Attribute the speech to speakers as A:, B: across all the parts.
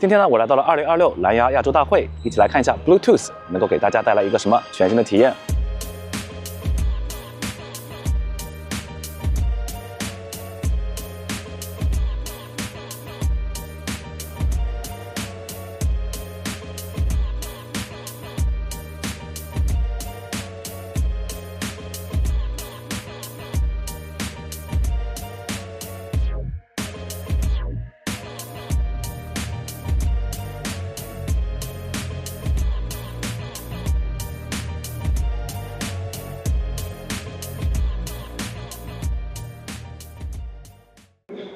A: 今天呢，我来到了2026蓝牙亚洲大会，一起来看一下 Bluetooth 能够给大家带来一个什么全新的体验。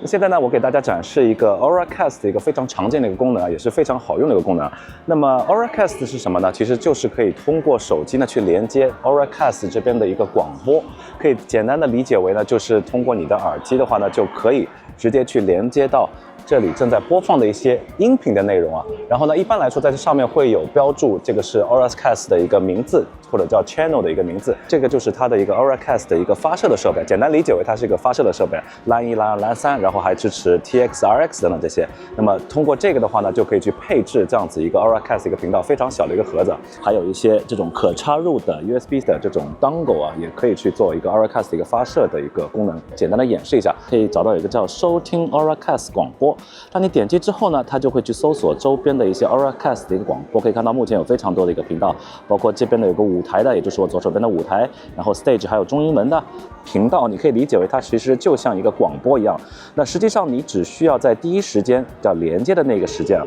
A: 现在呢，我给大家展示一个 Auracast 的一个非常常见的一个功能啊，也是非常好用的一个功能。那么 Auracast 是什么呢？其实就是可以通过手机呢去连接 Auracast 这边的一个广播，可以简单的理解为呢，就是通过你的耳机的话呢，就可以直接去连接到这里正在播放的一些音频的内容啊。然后呢，一般来说在这上面会有标注这个是 Auracast 的一个名字，或者叫 Channel 的一个名字，这个就是它的一个 Auracast 的一个发射的设备，简单理解为它是一个发射的设备，蓝1、蓝2、蓝3，然后还支持 TX、RX 等等这些。那么通过这个的话呢，就可以去配置这样子一个 Auracast 一个频道，非常小的一个盒子，还有一些这种可插入的 USB 的这种 dongle 啊，也可以去做一个 Auracast 一个发射的一个功能。简单的演示一下，可以找到一个叫收听 Auracast 广播，当你点击之后呢，它就会去搜索周边的一些 Auracast 的一个广播，可以看到目前有非常多的一个频道，包括这边的有个舞台的，也就是我左手边的舞台，然后 stage 还有中英文的频道，你可以理解为它其实就像一个广播一样。那实际上你只需要在第一时间叫连接的那个时间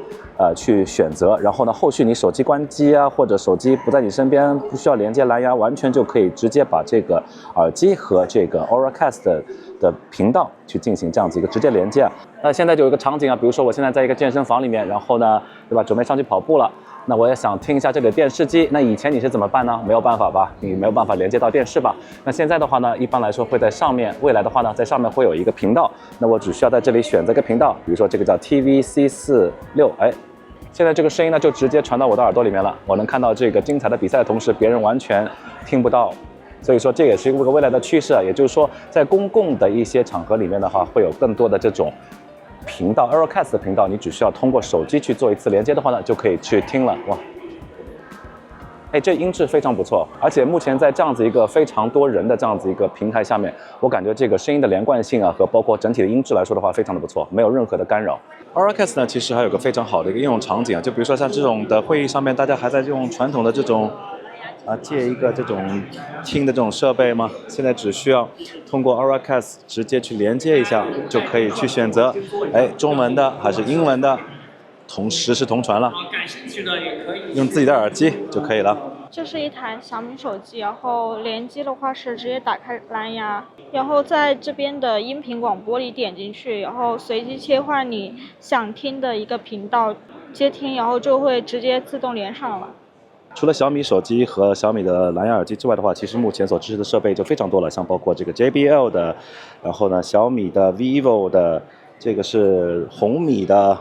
A: 去选择，然后呢，后续你手机关机啊，或者手机不在你身边，不需要连接蓝牙，完全就可以直接把这个耳机和这个 Auracast 的频道去进行这样子一个直接连接啊。那现在就有一个场景啊，比如说我现在在一个健身房里面，然后呢，对吧，准备上去跑步了。那我也想听一下这个电视机，那以前你是怎么办呢？没有办法吧，你没有办法连接到电视吧？那现在的话呢，一般来说会在上面，未来的话呢，在上面会有一个频道，那我只需要在这里选择一个频道，比如说这个叫 TVC46，哎，现在这个声音呢就直接传到我的耳朵里面了，我能看到这个精彩的比赛的同时，别人完全听不到。所以说这也是一个未来的趋势啊，也就是说在公共的一些场合里面的话，会有更多的这种频道 Auracast 的频道，你只需要通过手机去做一次连接的话呢，就可以去听了。哇，哎，这音质非常不错，而且目前在这样子一个非常多人的这样子一个平台下面，我感觉这个声音的连贯性啊和包括整体的音质来说的话，非常的不错，没有任何的干扰。Auracast 呢，其实还有个非常好的一个应用场景啊，就比如说像这种的会议上面，大家还在用传统的这种借一个这种听的这种设备吗？现在只需要通过 Auracast 直接去连接一下，就可以去选择，哎，中文的还是英文的，实时同传了。感兴趣的也可以用自己的耳机就可以了。
B: 这是一台小米手机，然后联机的话是直接打开蓝牙，然后在这边的音频广播里点进去，然后随机切换你想听的一个频道接听，然后就会直接自动连上了。
A: 除了小米手机和小米的蓝牙耳机之外的话，其实目前所支持的设备就非常多了，像包括这个 JBL 的，然后呢小米的、vivo 的，这个是红米的。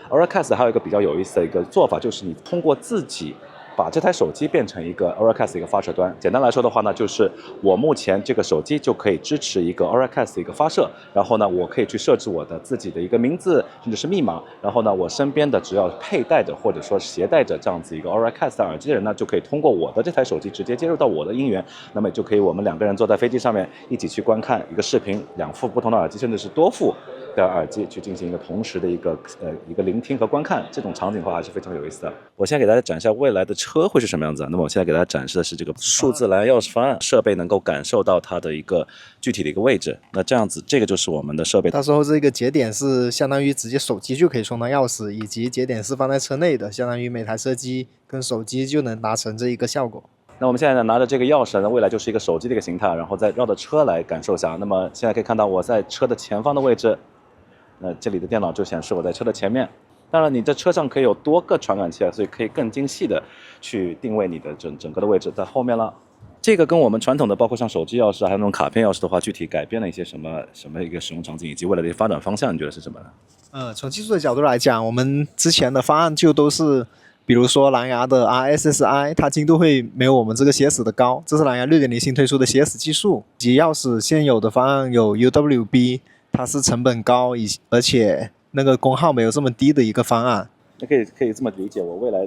A: Auracast 还有一个比较有意思的一个做法，就是你通过自己把这台手机变成一个 Auracast 的一个发射端。简单来说的话呢，就是我目前这个手机就可以支持一个 Auracast 的一个发射，然后呢，我可以去设置我的自己的一个名字甚至是密码，然后呢，我身边的只要佩戴着或者说携带着这样子一个 Auracast 的耳机的人呢，就可以通过我的这台手机直接接入到我的音源，那么就可以我们两个人坐在飞机上面一起去观看一个视频，两副不同的耳机甚至是多副的耳机去进行一个同时的一个聆听和观看，这种场景的话还是非常有意思的。我现在给大家展示一下未来的车会是什么样子啊？那么我现在给大家展示的是这个数字蓝牙钥匙方案，设备能够感受到它的一个具体的一个位置。那这样子，这个就是我们的设备。
C: 到时候这个节点是相当于直接手机就可以充当钥匙，以及节点是放在车内的，相当于每台车机跟手机就能达成这一个效果。
A: 那我们现在呢拿着这个钥匙呢，未来就是一个手机的一个形态，然后再绕着车来感受一下。那么现在可以看到我在车的前方的位置，那这里的电脑就显示我在车的前面。当然，你在车上可以有多个传感器，所以可以更精细的去定位你的整个的位置在后面了。这个跟我们传统的，包括像手机钥匙还有那种卡片钥匙的话，具体改变了一些什么一个使用场景，以及未来的发展方向，你觉得是什么呢？
C: 从技术的角度来讲，我们之前的方案就都是，比如说蓝牙的 RSSI， 它精度会没有我们这个 CS 的高，这是蓝牙6.0新推出的 CS 技术。及钥匙现有的方案有 UWB， 它是成本高而且那个功耗没有这么低的一个方案。
A: 可以这么理解，我未来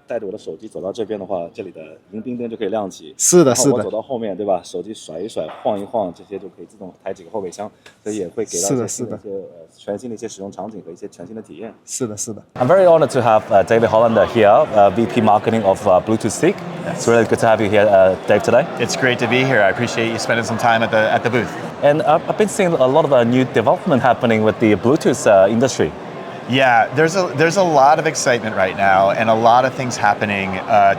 A: 带着我的手机走到这边的话，这里的迎宾灯就可以亮起。
C: 是的，
A: 然后我
C: 是的，
A: 走到后面，对吧？手机甩一甩，晃一晃，这些就可以自动抬几个后备箱，所以也会给到一些新的一些全新的一些使用场景和一些全新的体验。
C: 是的，是的。
A: I'm very honored to have David Hollander here, VP Marketing of Bluetooth Seek. It's really good to have you here, Dave, today.
D: It's great to be here. I appreciate you spending some time at the booth.
A: And I've been seeing a lot of new development happening with the Bluetooth industry.
D: Yeah, there's a lot of excitement right now and a lot of things happening.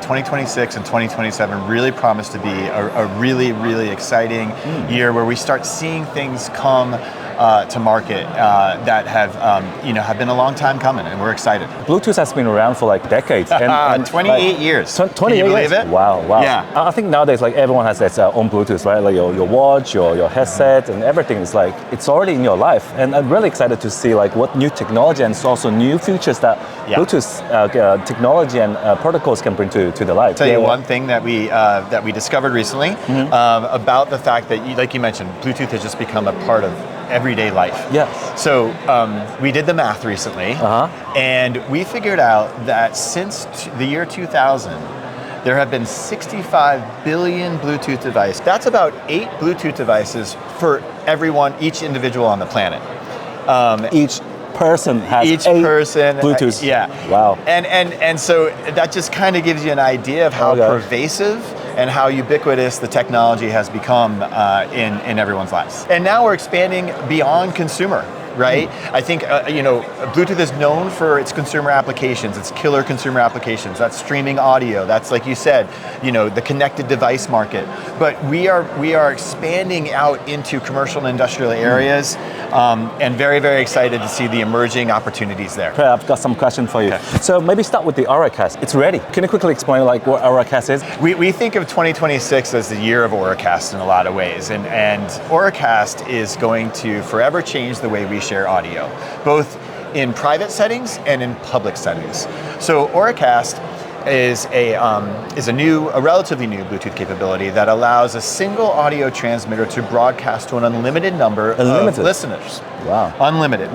D: 2026 and 2027 really promise to be a really, really exciting year where we start seeing things come to market that have been a long time coming, and we're excited.
A: Bluetooth has been around for like decades. And
D: 28 years.
A: 28
D: Can you believe
A: years?
D: it?
A: Wow.
D: Yeah.
A: I think nowadays like everyone has its own Bluetooth, right? Like your watch, your headset, and everything is like it's already in your life. And I'm really excited to see like what new technology and also new features that Bluetooth technology and protocols can bring to the life.
D: Tell you one thing that we discovered recently about the fact that, like you mentioned, Bluetooth has just become a part of everyday life.
A: Yes.
D: So we did the math recently, and we figured out that since the year 2000, there have been 65 billion Bluetooth devices. That's about 8 Bluetooth devices for everyone, each individual on the planet.
A: Each person has Bluetooth.
D: Yeah.
A: Wow.
D: And so that just kind of gives you an idea of how pervasive and how ubiquitous the technology has become in everyone's lives. And now we're expanding beyond consumer, right? I think, Bluetooth is known for its consumer applications, its killer consumer applications. That's streaming audio. That's, like you said, the connected device market. But we are expanding out into commercial and industrial areas, and very, very excited to see the emerging opportunities there.
A: Okay, I've got some questions for you. Okay. So maybe start with the Auracast. It's ready. Can you quickly explain like what Auracast is?
D: We think of 2026 as the year of Auracast in a lot of ways, and Auracast is going to forever change the way we share audio, both in private settings and in public settings. So Auracast is a relatively new Bluetooth capability that allows a single audio transmitter to broadcast to an unlimited number of listeners.
A: Wow.
D: Unlimited.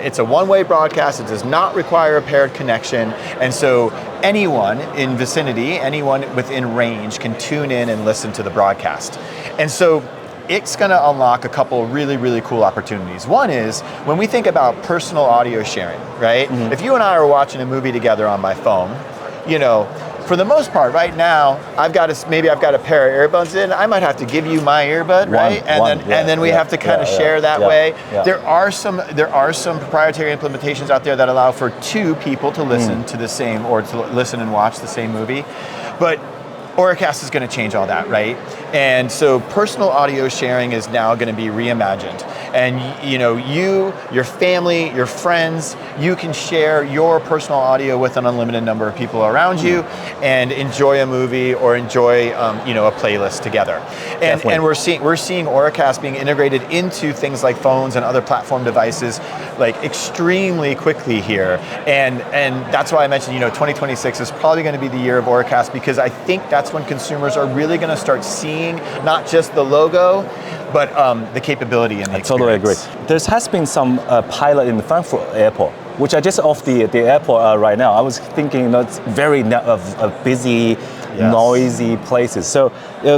D: It's a one-way broadcast. It does not require a paired connection, and so anyone in vicinity, anyone within range can tune in and listen to the broadcast. And so it's going to unlock a couple really, really cool opportunities. One is when we think about personal audio sharing, right? If you and I are watching a movie together on my phone, for the most part, right now, I've got a pair of earbuds in. I might have to give you my earbud, right? And then we have to kind of share that way. Yeah. There are some proprietary implementations out there that allow for 2 people to listen to the same, or to listen and watch the same movie, but Auracast is going to change all that, right? And so personal audio sharing is now going to be reimagined. And you, your family, your friends, you can share your personal audio with an unlimited number of people around you and enjoy a movie or enjoy a playlist together. And we're seeing Auracast being integrated into things like phones and other platform devices like extremely quickly here. And that's why I mentioned 2026 is probably going to be the year of Auracast, because I think that's when consumers are really going to start seeing not just the logo, but the capability and the experience.
A: I totally agree. There has been some pilot in the Frankfurt airport, which I just off the airport right now. I was thinking, it's very busy, noisy places. So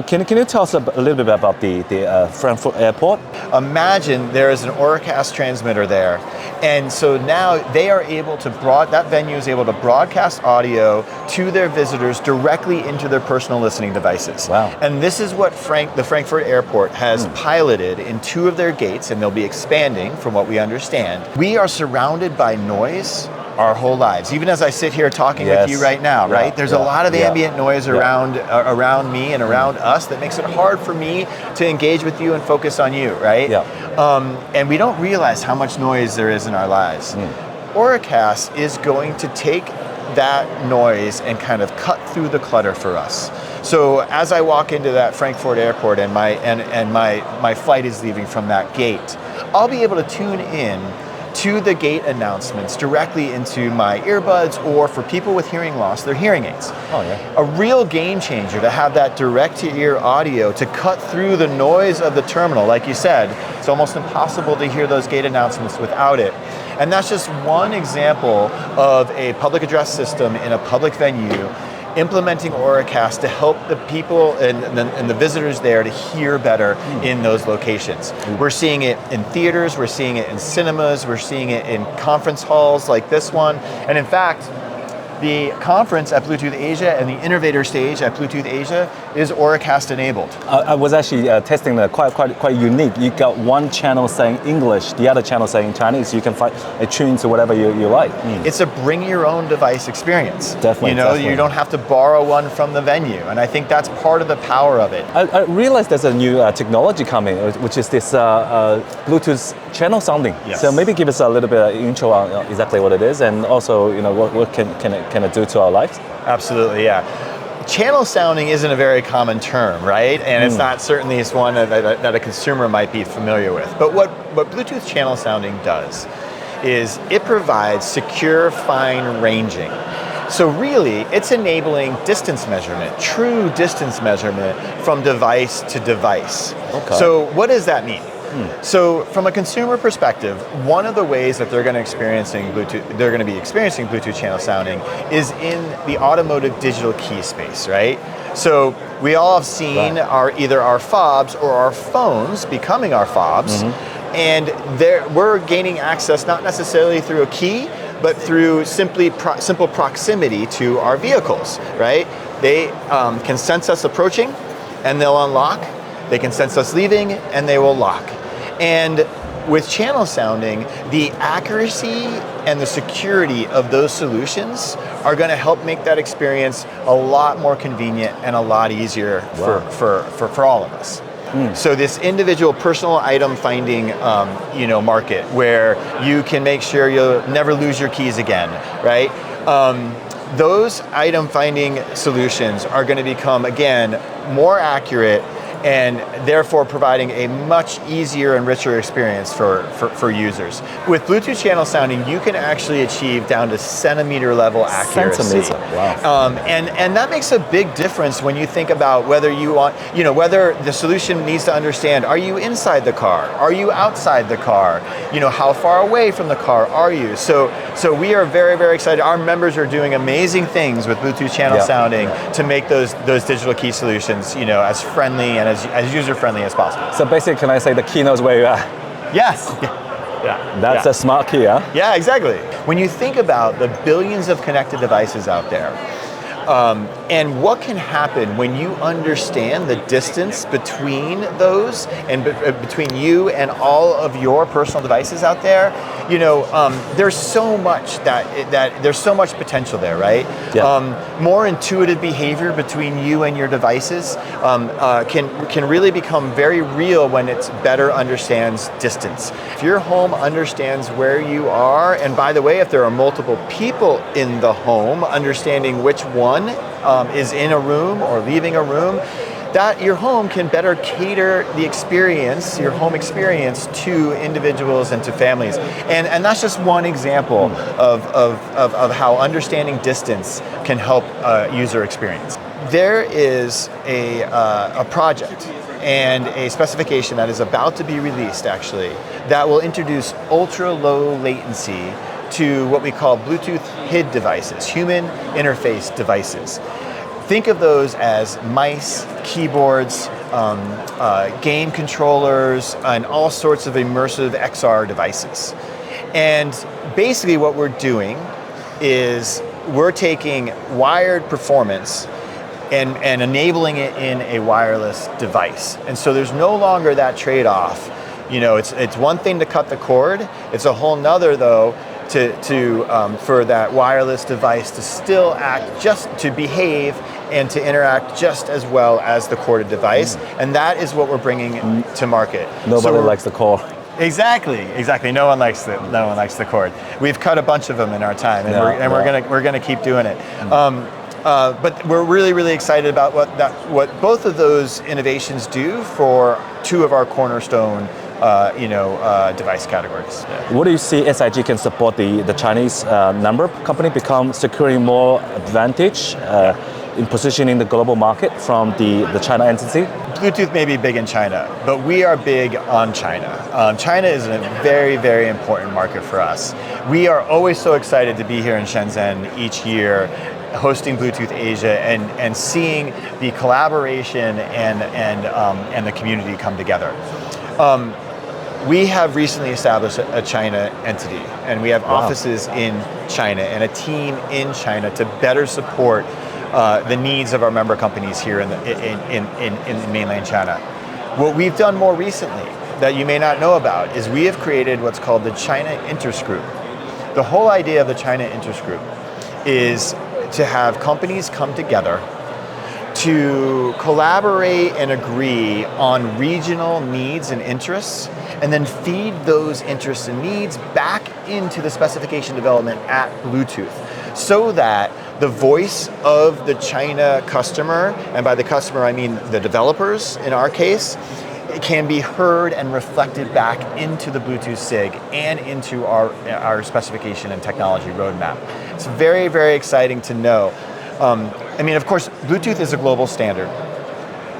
A: can you tell us a little bit about the Frankfurt airport?
D: Imagine there is an Auracast transmitter there. And so now they are able to that venue is able to broadcast audio to their visitors directly into their personal listening devices.
A: Wow.
D: And this is what the Frankfurt airport has piloted in 2 of their gates, and they'll be expanding from what we understand. We are surrounded by noise our whole lives, even as I sit here talking with you right now, right? There's a lot of ambient noise around me and around us that makes it hard for me to engage with you and focus on you, right? And we don't realize how much noise there is in our lives. Auracast is going to take that noise and kind of cut through the clutter for us. So as I walk into that Frankfurt airport and my flight is leaving from that gate, I'll be able to tune in to the gate announcements directly into my earbuds, or for people with hearing loss, their hearing aids. A real game changer to have that direct-to-ear audio to cut through the noise of the terminal. Like you said, it's almost impossible to hear those gate announcements without it. And that's just one example of a public address system in a public venue implementing Auracast to help the people and the visitors there to hear better in those locations. We're seeing it in theaters, we're seeing it in cinemas, we're seeing it in conference halls like this one. And in fact, the conference at Bluetooth Asia and the innovator stage at Bluetooth Asia is Auracast enabled.
A: I was actually testing the quite unique. You got one channel saying English, the other channel saying Chinese. You can tune to whatever you like.
D: It's a bring your own device experience.
A: Definitely.
D: You don't have to borrow one from the venue, and I think that's part of the power of it.
A: I realized there's a new technology coming, which is this Bluetooth channel sounding.
D: Yes.
A: So maybe give us a little bit of intro on exactly what it is, and also what can it do to our lives?
D: Absolutely, yeah. Channel sounding isn't a very common term, right? And it's not certainly one that a consumer might be familiar with. But what Bluetooth channel sounding does is it provides secure, fine ranging. So really, it's enabling distance measurement, true distance measurement from device to device.
A: Okay.
D: So what does that mean? So from a consumer perspective, one of the ways that they're going to be experiencing Bluetooth channel sounding is in the automotive digital key space, right? So we all have seen either our fobs or our phones becoming our fobs, and we're gaining access not necessarily through a key, but through simple proximity to our vehicles, right? They can sense us approaching, and they'll unlock. They can sense us leaving, and they will lock. And with channel sounding, the accuracy and the security of those solutions are going to help make that experience a lot more convenient and a lot easier for all of us. So this individual personal item finding market where you can make sure you'll never lose your keys again, right? Those item finding solutions are going to become, again, more accurate and therefore providing a much easier and richer experience for users. With Bluetooth channel sounding, you can actually achieve down to centimeter level accuracy.
A: Centimeter, wow.
D: And that makes a big difference when you think about whether you want, whether the solution needs to understand, are you inside the car? Are you outside the car? How far away from the car are you? So we are very, very excited. Our members are doing amazing things with Bluetooth channel sounding to make those digital key solutions, as friendly and as user-friendly as possible.
A: So basically, can I say the key knows where you are?
D: Yes.
A: That's a smart key, huh?
D: Yeah, exactly. When you think about the billions of connected devices out there, and what can happen when you understand the distance between those and between you and all of your personal devices out there, there's so much there's so much potential there, right? Yeah. More intuitive behavior between you and your devices can really become very real when it better understands distance. If your home understands where you are, and by the way, if there are multiple people in the home, understanding which one is in a room or leaving a room, that your home can better cater the experience, your home experience, to individuals and to families. And that's just one example of how understanding distance can help user experience. There is a project and a specification that is about to be released, actually, that will introduce ultra low latency to what we call Bluetooth HID devices, human interface devices. Think of those as mice, keyboards, game controllers, and all sorts of immersive XR devices. And basically what we're doing is we're taking wired performance and enabling it in a wireless device. And so there's no longer that trade-off. It's one thing to cut the cord. It's a whole nother, though, for that wireless device to still to behave and to interact just as well as the corded device. And that is what we're bringing to market.
A: Nobody likes the cord.
D: Exactly. No one likes the cord. We've cut a bunch of them in our time, and we're gonna keep doing it. But we're really, really excited about what both of those innovations do for two of our cornerstone device categories. Yeah.
A: What do you see SIG can support the Chinese number company become securing more advantage in positioning the global market from the China entity?
D: Bluetooth may be big in China, but we are big on China. China is a very, very important market for us. We are always so excited to be here in Shenzhen each year, hosting Bluetooth Asia and seeing the collaboration and the community come together. We have recently established a China entity, and we have offices in China and a team in China to better support the needs of our member companies here in mainland China. What we've done more recently that you may not know about is we have created what's called the China Interest Group. The whole idea of the China Interest Group is to have companies come together to collaborate and agree on regional needs and interests, and then feed those interests and needs back into the specification development at Bluetooth, so that the voice of the China customer, and by the customer I mean the developers in our case, it can be heard and reflected back into the Bluetooth SIG and into our specification and technology roadmap. It's very, very exciting to know. I mean, of course, Bluetooth is a global standard,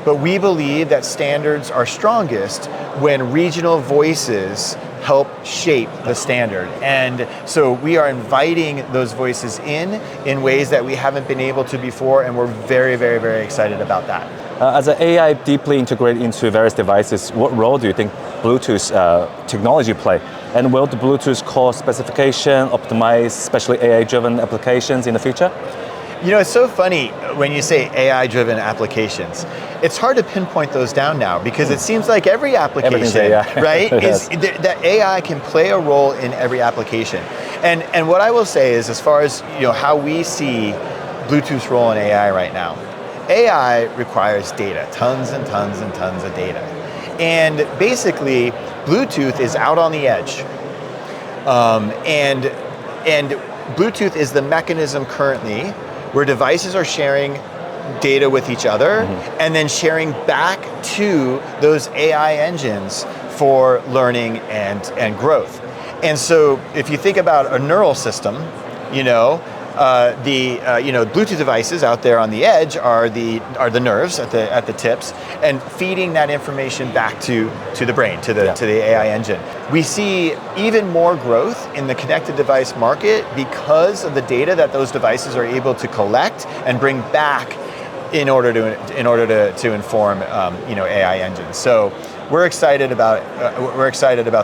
D: but we believe that standards are strongest when regional voices help shape the standard. And so we are inviting those voices in ways that we haven't been able to before, and we're very, very, very excited about that.
A: As an AI deeply integrated into various devices, what role do you think Bluetooth technology play? And will the Bluetooth core specification optimize especially AI-driven applications in the future?
D: You know, it's so funny when you say AI-driven applications. It's hard to pinpoint those down now because it seems like every application, right, that AI can play a role in every application. And what I will say is, as far as how we see Bluetooth's role in AI right now, AI requires data, tons and tons and tons of data. And basically, Bluetooth is out on the edge. And Bluetooth is the mechanism currently where devices are sharing data with each other and then sharing back to those AI engines for learning and growth. And so if you think about a neural system, Bluetooth devices out there on the edge are the nerves at the tips, and feeding that information back to the brain, to the AI engine. We see even more growth in the connected device market because of the data that those devices are able to collect and bring back in order to inform AI engines. So we're excited about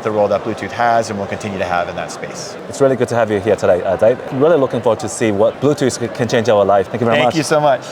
D: the role that Bluetooth has and will continue to have in that space.
A: It's really good to have you here today, Dave. Really looking forward to see what Bluetooth can change our life. Thank you very much.
D: Thank you so much.